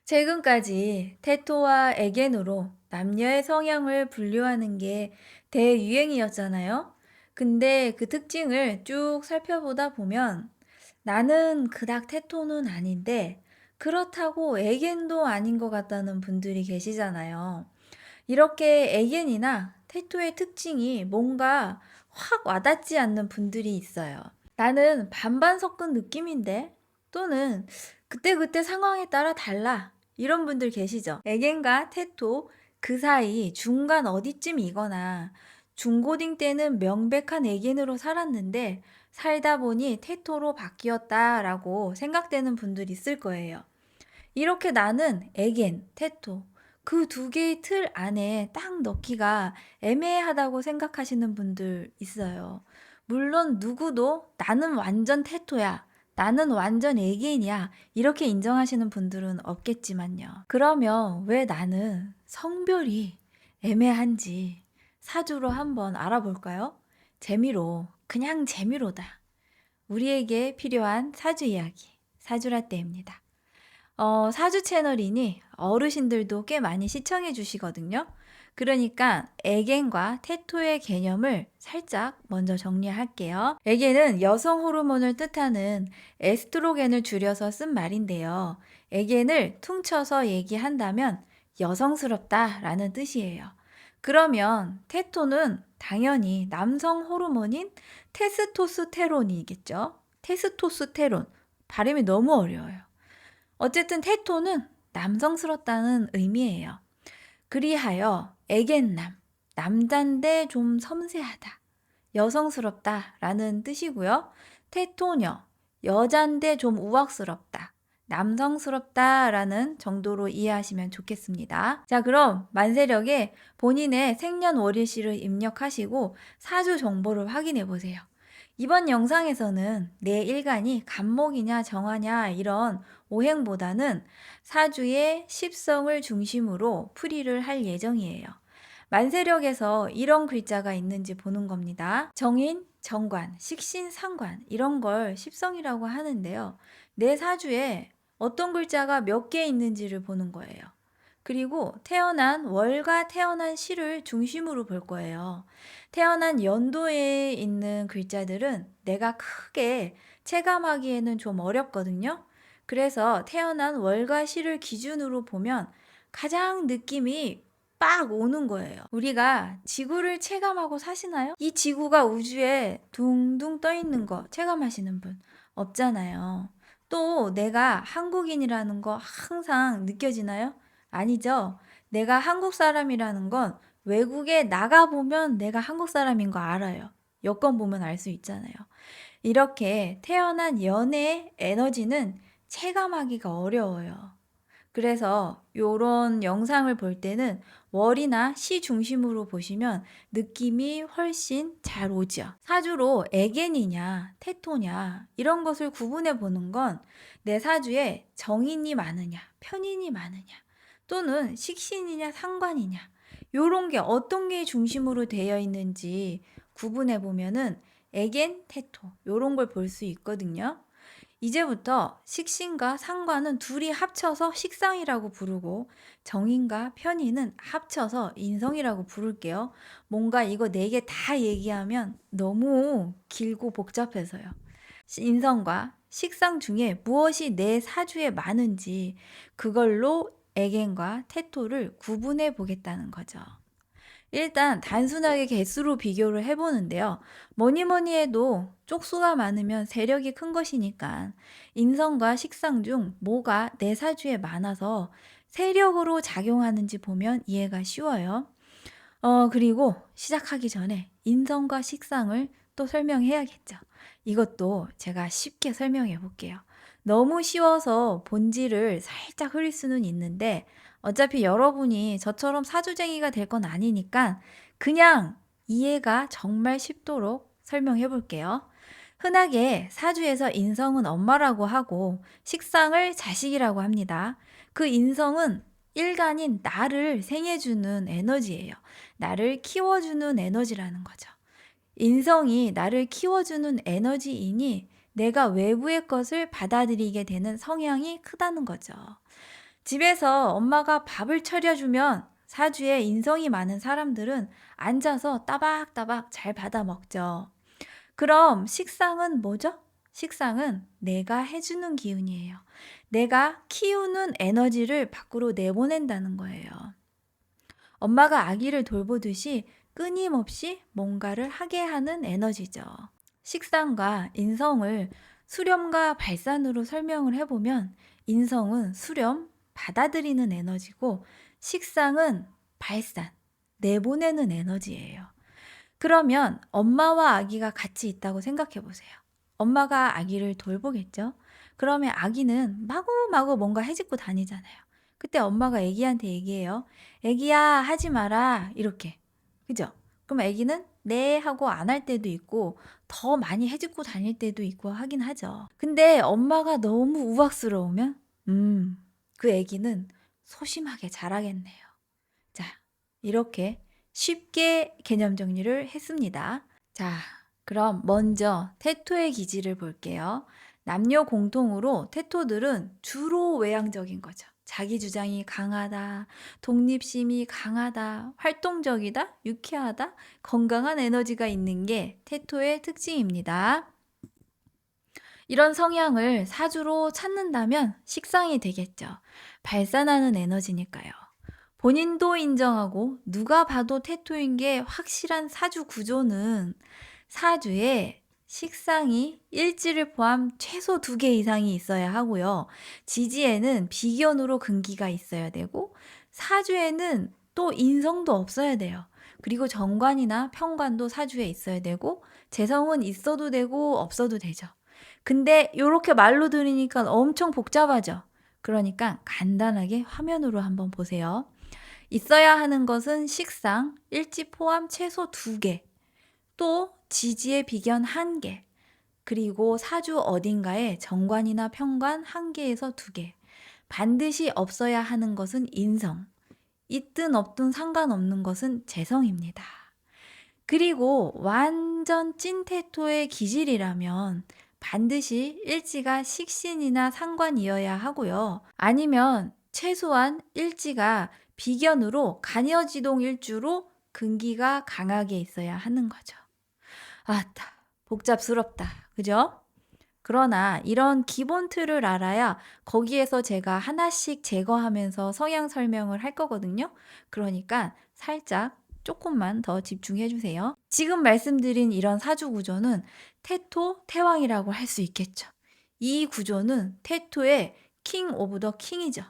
최근까지 테토와 에겐으로 남녀의 성향을 분류하는 게 대유행이었잖아요. 근데 그 특징을 쭉 살펴보다 보면 나는 그닥 테토는 아닌데 그렇다고 에겐도 아닌 것 같다는 분들이 계시잖아요. 이렇게 에겐이나 테토의 특징이 뭔가 확 와닿지 않는 분들이 있어요. 나는 반반 섞은 느낌인데 또는 그때그때 상황에 따라 달라. 이런 분들 계시죠? 에겐과 테토 그 사이 중간 어디쯤이거나 중고딩 때는 명백한 에겐으로 살았는데 살다 보니 테토로 바뀌었다라고 생각되는 분들 있을 거예요. 이렇게 나는 에겐, 테토 그 두 개의 틀 안에 딱 넣기가 애매하다고 생각하시는 분들 있어요. 물론 누구도 나는 완전 테토야, 나는 완전 에겐이야 이렇게 인정하시는 분들은 없겠지만요. 그러면 왜 나는 성별이 애매한지 사주로 한번 알아볼까요? 재미로, 그냥 재미로다. 우리에게 필요한 사주 이야기, 사주라떼입니다. 사주 채널이니 어르신들도 꽤 많이 시청해 주시거든요. 그러니까 에겐과 테토의 개념을 살짝 먼저 정리할게요. 에겐은 여성 호르몬을 뜻하는 에스트로겐을 줄여서 쓴 말인데요. 에겐을 퉁쳐서 얘기한다면 여성스럽다라는 뜻이에요. 그러면 테토는 당연히 남성 호르몬인 테스토스테론이겠죠. 테스토스테론. 발음이 너무 어려워요. 어쨌든 테토는 남성스럽다는 의미예요. 그리하여 에겐남, 남잔데 좀 섬세하다, 여성스럽다 라는 뜻이고요. 테토녀, 여잔데 좀 우악스럽다, 남성스럽다 라는 정도로 이해하시면 좋겠습니다. 자, 그럼 만세력에 본인의 생년월일시를 입력하시고 사주 정보를 확인해 보세요. 이번 영상에서는 내 일간이 간목이냐 정화냐 이런 오행보다는 사주의 십성을 중심으로 풀이를 할 예정이에요. 만세력에서 이런 글자가 있는지 보는 겁니다. 정인, 정관, 식신, 상관 이런 걸 십성이라고 하는데요. 내 사주에 어떤 글자가 몇 개 있는지를 보는 거예요. 그리고 태어난 월과 태어난 시를 중심으로 볼 거예요. 태어난 연도에 있는 글자들은 내가 크게 체감하기에는 좀 어렵거든요. 그래서 태어난 월과 시를 기준으로 보면 가장 느낌이 빡 오는 거예요. 우리가 지구를 체감하고 사시나요? 이 지구가 우주에 둥둥 떠 있는 거 체감하시는 분 없잖아요. 또 내가 한국인이라는 거 항상 느껴지나요? 아니죠. 내가 한국 사람이라는 건 외국에 나가보면 내가 한국 사람인 거 알아요. 여권 보면 알 수 있잖아요. 이렇게 태어난 연애의 에너지는 체감하기가 어려워요. 그래서 요런 영상을 볼 때는 월이나 시 중심으로 보시면 느낌이 훨씬 잘 오죠. 사주로 에겐이냐 테토냐 이런 것을 구분해 보는 건 내 사주에 정인이 많으냐 편인이 많으냐 또는 식신이냐 상관이냐 요런 게 어떤 게 중심으로 되어 있는지 구분해 보면은 에겐, 테토 요런 걸 볼 수 있거든요. 이제부터 식신과 상관은 둘이 합쳐서 식상이라고 부르고 정인과 편인은 합쳐서 인성이라고 부를게요. 뭔가 이거 네 개 다 얘기하면 너무 길고 복잡해서요. 인성과 식상 중에 무엇이 내 사주에 많은지 그걸로 에겐과 테토를 구분해 보겠다는 거죠. 일단 단순하게 개수로 비교를 해보는데요. 뭐니 뭐니 해도 쪽수가 많으면 세력이 큰 것이니까 인성과 식상 중 뭐가 내 사주에 많아서 세력으로 작용하는지 보면 이해가 쉬워요. 그리고 시작하기 전에 인성과 식상을 또 설명해야겠죠. 이것도 제가 쉽게 설명해 볼게요. 너무 쉬워서 본질을 살짝 흐릴 수는 있는데 어차피 여러분이 저처럼 사주쟁이가 될 건 아니니까 그냥 이해가 정말 쉽도록 설명해 볼게요. 흔하게 사주에서 인성은 엄마라고 하고 식상을 자식이라고 합니다. 그 인성은 일간인 나를 생해주는 에너지예요. 나를 키워주는 에너지라는 거죠. 인성이 나를 키워주는 에너지이니 내가 외부의 것을 받아들이게 되는 성향이 크다는 거죠. 집에서 엄마가 밥을 차려주면 사주에 인성이 많은 사람들은 앉아서 따박따박 잘 받아 먹죠. 그럼 식상은 뭐죠? 식상은 내가 해주는 기운이에요. 내가 키우는 에너지를 밖으로 내보낸다는 거예요. 엄마가 아기를 돌보듯이 끊임없이 뭔가를 하게 하는 에너지죠. 식상과 인성을 수렴과 발산으로 설명을 해보면 인성은 수렴, 받아들이는 에너지고 식상은 발산, 내보내는 에너지예요. 그러면 엄마와 아기가 같이 있다고 생각해 보세요. 엄마가 아기를 돌보겠죠? 그러면 아기는 마구마구 뭔가 해짓고 다니잖아요. 그때 엄마가 아기한테 얘기해요. 아기야, 하지 마라. 이렇게. 그죠? 그럼 아기는 네 하고 안 할 때도 있고 더 많이 해짓고 다닐 때도 있고 하긴 하죠. 근데 엄마가 너무 우악스러우면 그 아기는 소심하게 자라겠네요. 자, 이렇게 쉽게 개념 정리를 했습니다. 자, 그럼 먼저 테토의 기질을 볼게요. 남녀 공통으로 테토들은 주로 외향적인 거죠. 자기 주장이 강하다, 독립심이 강하다, 활동적이다, 유쾌하다, 건강한 에너지가 있는 게 테토의 특징입니다. 이런 성향을 사주로 찾는다면 식상이 되겠죠. 발산하는 에너지니까요. 본인도 인정하고 누가 봐도 테토인 게 확실한 사주 구조는 사주에 식상이 일지를 포함 최소 2개 이상이 있어야 하고요. 지지에는 비견으로 근기가 있어야 되고 사주에는 또 인성도 없어야 돼요. 그리고 정관이나 편관도 사주에 있어야 되고 재성은 있어도 되고 없어도 되죠. 근데 이렇게 말로 들으니까 엄청 복잡하죠. 그러니까 간단하게 화면으로 한번 보세요. 있어야 하는 것은 식상, 일지 포함 최소 2개, 또 지지의 비견 1개, 그리고 사주 어딘가에 정관이나 편관 1개에서 2개. 반드시 없어야 하는 것은 인성, 있든 없든 상관없는 것은 재성입니다. 그리고 완전 찐테토의 기질이라면 반드시 일지가 식신이나 상관이어야 하고요. 아니면 최소한 일지가 비견으로 간여지동 일주로 근기가 강하게 있어야 하는 거죠. 아따, 복잡스럽다. 그죠? 그러나 이런 기본 틀을 알아야 거기에서 제가 하나씩 제거하면서 성향 설명을 할 거거든요. 그러니까 살짝 조금만 더 집중해 주세요. 지금 말씀드린 이런 사주 구조는 테토, 태왕이라고 할 수 있겠죠. 이 구조는 테토의 킹 오브 더 킹이죠.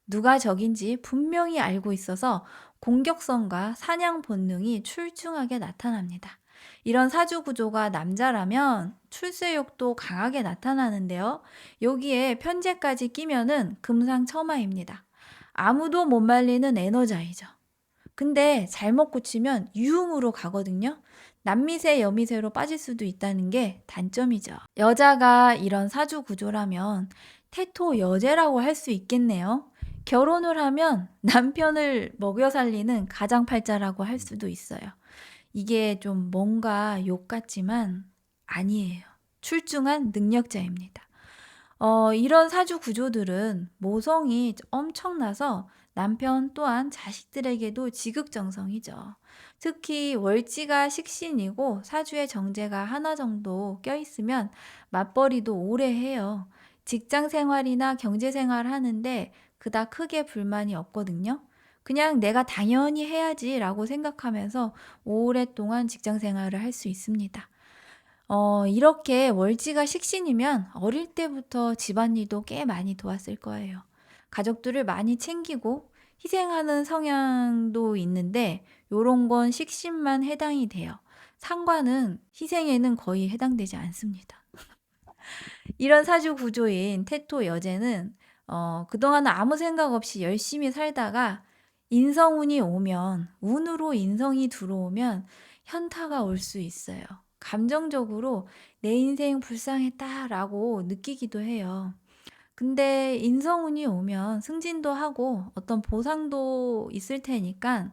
누가 적인지 분명히 알고 있어서 공격성과 사냥 본능이 출중하게 나타납니다. 이런 사주 구조가 남자라면 출세욕도 강하게 나타나는데요. 여기에 편제까지 끼면은 금상첨화입니다. 아무도 못 말리는 에너자이죠. 근데 잘못 고치면 유흥으로 가거든요. 남미세, 여미세로 빠질 수도 있다는 게 단점이죠. 여자가 이런 사주 구조라면 태토 여제라고 할 수 있겠네요. 결혼을 하면 남편을 먹여 살리는 가장팔자라고 할 수도 있어요. 이게 좀 뭔가 욕 같지만 아니에요. 출중한 능력자입니다. 이런 사주 구조들은 모성이 엄청나서 남편 또한 자식들에게도 지극정성이죠. 특히 월지가 식신이고 사주에 정제가 하나 정도 껴있으면 맞벌이도 오래 해요. 직장 생활이나 경제 생활 하는데 그닥 크게 불만이 없거든요. 그냥 내가 당연히 해야지 라고 생각하면서 오랫동안 직장 생활을 할 수 있습니다. 이렇게 월지가 식신이면 어릴 때부터 집안일도 꽤 많이 도왔을 거예요. 가족들을 많이 챙기고 희생하는 성향도 있는데 요런 건 식신만 해당이 돼요. 상관은 희생에는 거의 해당되지 않습니다. 이런 사주 구조인 태토 여제는 그동안 아무 생각 없이 열심히 살다가 인성운이 오면, 운으로 인성이 들어오면 현타가 올 수 있어요. 감정적으로 내 인생 불쌍했다라고 느끼기도 해요. 근데 인성운이 오면 승진도 하고 어떤 보상도 있을 테니까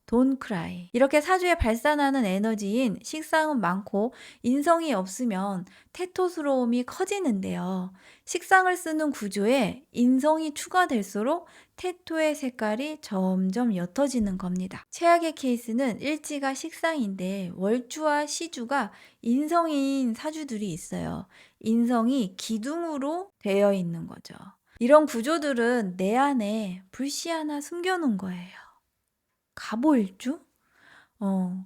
Don't cry. 이렇게 사주에 발산하는 에너지인 식상은 많고 인성이 없으면 태토스러움이 커지는데요. 식상을 쓰는 구조에 인성이 추가될수록 태토의 색깔이 점점 옅어지는 겁니다. 최악의 케이스는 일지가 식상인데 월주와 시주가 인성인 사주들이 있어요. 인성이 기둥으로 되어 있는 거죠. 이런 구조들은 내 안에 불씨 하나 숨겨놓은 거예요. 갑오일주?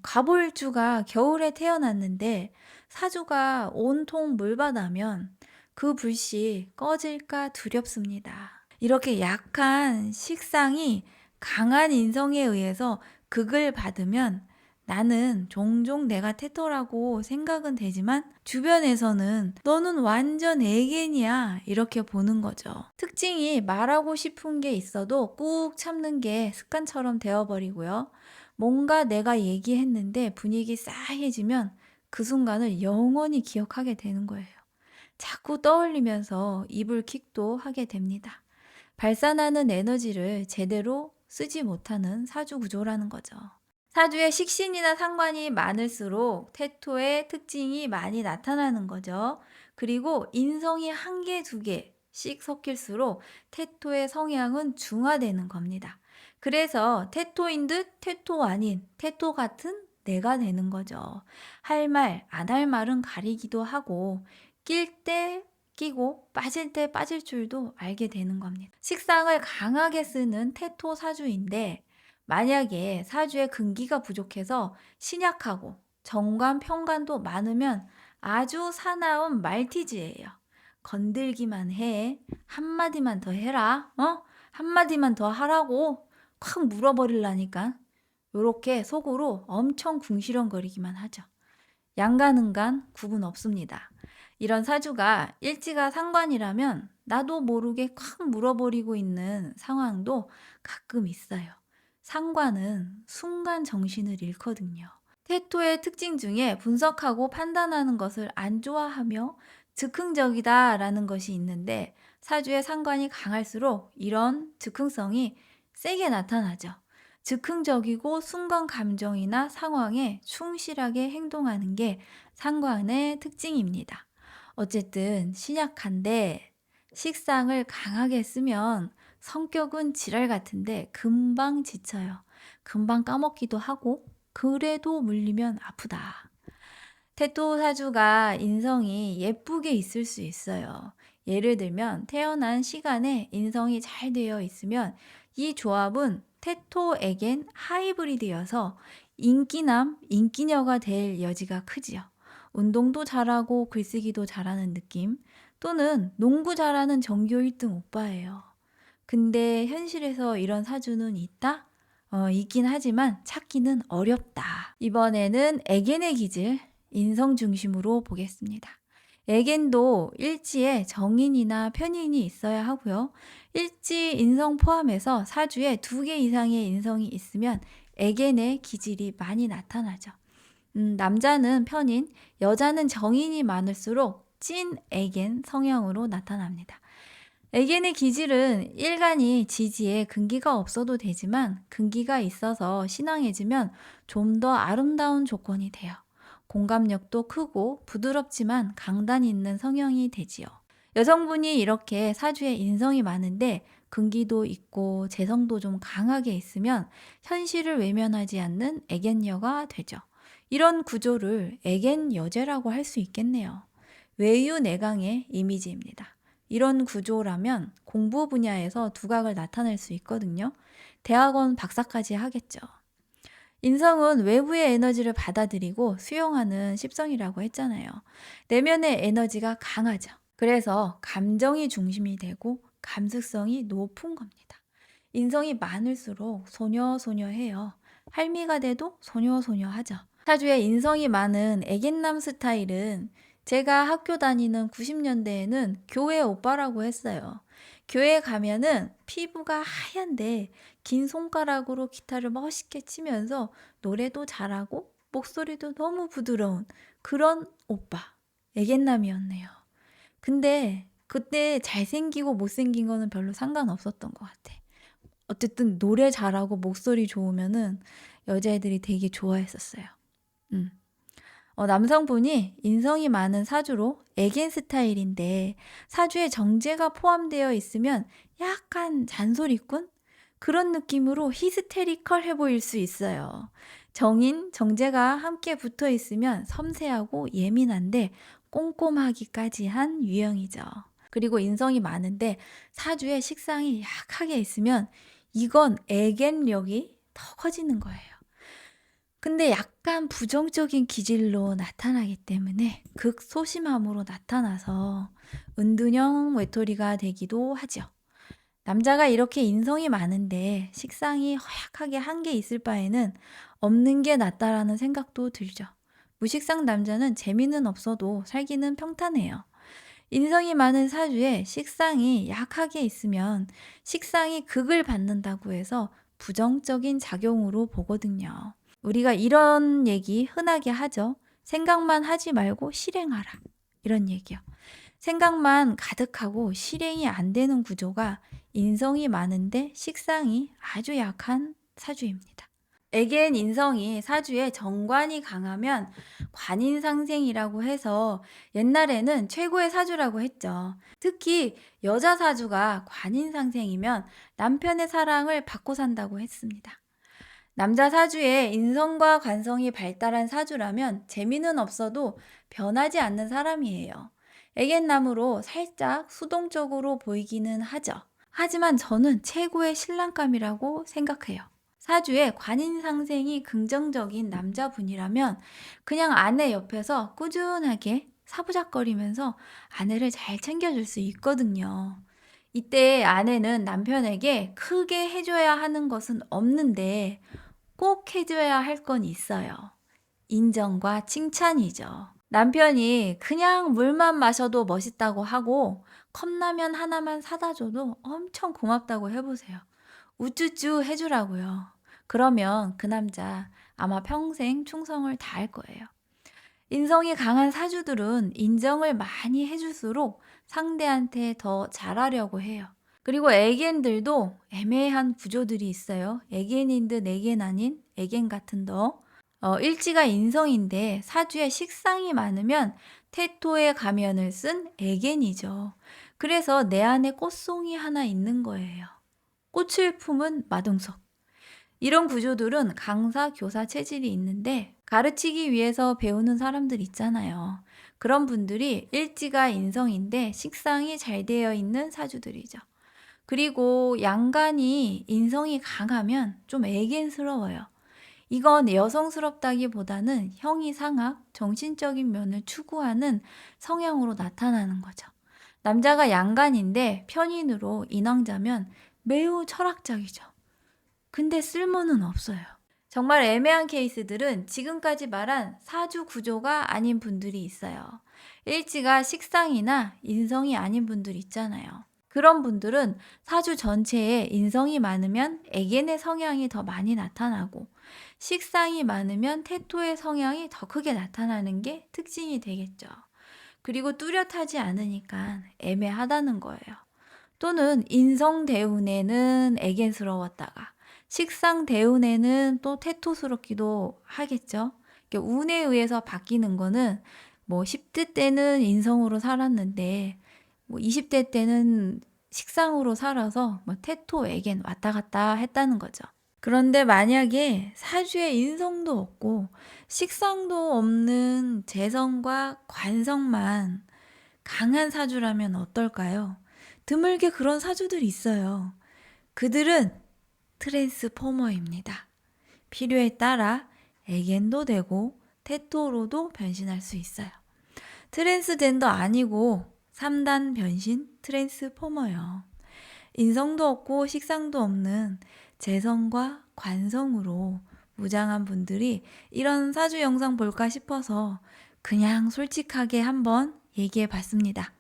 갑오일주가 겨울에 태어났는데 사주가 온통 물바다면 그 불씨 꺼질까 두렵습니다. 이렇게 약한 식상이 강한 인성에 의해서 극을 받으면 나는 종종 내가 태토라고 생각은 되지만 주변에서는 너는 완전 애견이야 이렇게 보는 거죠. 특징이 말하고 싶은 게 있어도 꾹 참는 게 습관처럼 되어버리고요. 뭔가 내가 얘기했는데 분위기 싸해지면 그 순간을 영원히 기억하게 되는 거예요. 자꾸 떠올리면서 이불킥도 하게 됩니다. 발산하는 에너지를 제대로 쓰지 못하는 사주 구조라는 거죠. 사주에 식신이나 상관이 많을수록 태토의 특징이 많이 나타나는 거죠. 그리고 인성이 한 개, 두 개씩 섞일수록 태토의 성향은 중화되는 겁니다. 그래서 태토인 듯 태토 아닌 태토 같은 내가 되는 거죠. 할 말, 안 할 말은 가리기도 하고 낄 때 끼고 빠질 때 빠질 줄도 알게 되는 겁니다. 식상을 강하게 쓰는 태토 사주인데 만약에 사주에 근기가 부족해서 신약하고 정관, 평관도 많으면 아주 사나운 말티즈예요. 건들기만 해. 한마디만 더 해라. 한마디만 더 하라고 콱 물어버리려니까. 요렇게 속으로 엄청 궁시렁거리기만 하죠. 양간은간 구분 없습니다. 이런 사주가 일지가 상관이라면 나도 모르게 콱 물어버리고 있는 상황도 가끔 있어요. 상관은 순간 정신을 잃거든요. 태토의 특징 중에 분석하고 판단하는 것을 안 좋아하며 즉흥적이다라는 것이 있는데 사주의 상관이 강할수록 이런 즉흥성이 세게 나타나죠. 즉흥적이고 순간 감정이나 상황에 충실하게 행동하는 게 상관의 특징입니다. 어쨌든 신약한데 식상을 강하게 쓰면 성격은 지랄 같은데 금방 지쳐요. 금방 까먹기도 하고 그래도 물리면 아프다. 태토 사주가 인성이 예쁘게 있을 수 있어요. 예를 들면 태어난 시간에 인성이 잘 되어 있으면 이 조합은 태토에겐 하이브리드여서 인기남, 인기녀가 될 여지가 크지요. 운동도 잘하고 글쓰기도 잘하는 느낌 또는 농구 잘하는 전교 1등 오빠예요. 근데 현실에서 이런 사주는 있다? 있긴 하지만 찾기는 어렵다. 이번에는 에겐의 기질, 인성 중심으로 보겠습니다. 에겐도 일지에 정인이나 편인이 있어야 하고요. 일지 인성 포함해서 사주에 2개 이상의 인성이 있으면 에겐의 기질이 많이 나타나죠. 남자는 편인, 여자는 정인이 많을수록 찐 에겐 성향으로 나타납니다. 에겐의 기질은 일간이 지지에 근기가 없어도 되지만 근기가 있어서 신앙해지면 좀 더 아름다운 조건이 돼요. 공감력도 크고 부드럽지만 강단 있는 성향이 되지요. 여성분이 이렇게 사주에 인성이 많은데 근기도 있고 재성도 좀 강하게 있으면 현실을 외면하지 않는 애견녀가 되죠. 이런 구조를 애견여제라고 할 수 있겠네요. 외유내강의 이미지입니다. 이런 구조라면 공부 분야에서 두각을 나타낼 수 있거든요. 대학원 박사까지 하겠죠. 인성은 외부의 에너지를 받아들이고 수용하는 십성이라고 했잖아요. 내면의 에너지가 강하죠. 그래서 감정이 중심이 되고 감수성이 높은 겁니다. 인성이 많을수록 소녀소녀해요. 할미가 돼도 소녀소녀하죠. 사주에 인성이 많은 애견남 스타일은 제가 학교 다니는 90년대에는 교회 오빠라고 했어요. 교회 가면은 피부가 하얀데 긴 손가락으로 기타를 멋있게 치면서 노래도 잘하고 목소리도 너무 부드러운 그런 오빠, 애견남이었네요. 근데 그때 잘생기고 못생긴 거는 별로 상관없었던 것 같아. 어쨌든 노래 잘하고 목소리 좋으면은 여자애들이 되게 좋아했었어요. 음. 남성분이 인성이 많은 사주로 애견 스타일인데 사주에 정제가 포함되어 있으면 약간 잔소리꾼? 그런 느낌으로 히스테리컬해 보일 수 있어요. 정인, 정제가 함께 붙어 있으면 섬세하고 예민한데 꼼꼼하기까지 한 유형이죠. 그리고 인성이 많은데 사주에 식상이 약하게 있으면 이건 애견력이 더 커지는 거예요. 근데 약간 부정적인 기질로 나타나기 때문에 극소심함으로 나타나서 은둔형 외톨이가 되기도 하죠. 남자가 이렇게 인성이 많은데 식상이 허약하게 한 게 있을 바에는 없는 게 낫다라는 생각도 들죠. 무식상 남자는 재미는 없어도 살기는 평탄해요. 인성이 많은 사주에 식상이 약하게 있으면 식상이 극을 받는다고 해서 부정적인 작용으로 보거든요. 우리가 이런 얘기 흔하게 하죠. 생각만 하지 말고 실행하라. 이런 얘기요. 생각만 가득하고 실행이 안 되는 구조가 인성이 많은데 식상이 아주 약한 사주입니다. 에겐 인성이 사주에 정관이 강하면 관인상생이라고 해서 옛날에는 최고의 사주라고 했죠. 특히 여자 사주가 관인상생이면 남편의 사랑을 받고 산다고 했습니다. 남자 사주에 인성과 관성이 발달한 사주라면 재미는 없어도 변하지 않는 사람이에요. 애견남으로 살짝 수동적으로 보이기는 하죠. 하지만 저는 최고의 신랑감이라고 생각해요. 사주에 관인상생이 긍정적인 남자분이라면 그냥 아내 옆에서 꾸준하게 사부작거리면서 아내를 잘 챙겨줄 수 있거든요. 이때 아내는 남편에게 크게 해줘야 하는 것은 없는데 꼭 해줘야 할 건 있어요. 인정과 칭찬이죠. 남편이 그냥 물만 마셔도 멋있다고 하고 컵라면 하나만 사다 줘도 엄청 고맙다고 해보세요. 우쭈쭈 해주라고요. 그러면 그 남자 아마 평생 충성을 다할 거예요. 인성이 강한 사주들은 인정을 많이 해줄수록 상대한테 더 잘하려고 해요. 그리고 애견들도 애매한 구조들이 있어요. 애견인 듯 애견 아닌 애견 같은 더. 일지가 인성인데 사주에 식상이 많으면 태토의 가면을 쓴 애견이죠. 그래서 내 안에 꽃송이 하나 있는 거예요. 꽃을 품은 마동석. 이런 구조들은 강사, 교사 체질이 있는데 가르치기 위해서 배우는 사람들 있잖아요. 그런 분들이 일지가 인성인데 식상이 잘 되어 있는 사주들이죠. 그리고 양간이 인성이 강하면 좀 애견스러워요. 이건 여성스럽다기보다는 형이상학, 정신적인 면을 추구하는 성향으로 나타나는 거죠. 남자가 양간인데 편인으로 인왕자면 매우 철학적이죠. 근데 쓸모는 없어요. 정말 애매한 케이스들은 지금까지 말한 사주 구조가 아닌 분들이 있어요. 일지가 식상이나 인성이 아닌 분들 있잖아요. 그런 분들은 사주 전체에 인성이 많으면 애견의 성향이 더 많이 나타나고 식상이 많으면 태토의 성향이 더 크게 나타나는 게 특징이 되겠죠. 그리고 뚜렷하지 않으니까 애매하다는 거예요. 또는 인성 대운에는 애견스러웠다가 식상 대운에는 또 태토스럽기도 하겠죠. 운에 의해서 바뀌는 거는 뭐 10대 때는 인성으로 살았는데 뭐 20대 때는 식상으로 살아서 뭐 태토, 애견 왔다 갔다 했다는 거죠. 그런데 만약에 사주에 인성도 없고 식상도 없는 재성과 관성만 강한 사주라면 어떨까요? 드물게 그런 사주들이 있어요. 그들은 트랜스포머입니다. 필요에 따라 애견도 되고 테토로도 변신할 수 있어요. 트랜스젠더 아니고 3단 변신 트랜스포머요. 인성도 없고 식상도 없는 재성과 관성으로 무장한 분들이 이런 사주 영상 볼까 싶어서 그냥 솔직하게 한번 얘기해 봤습니다.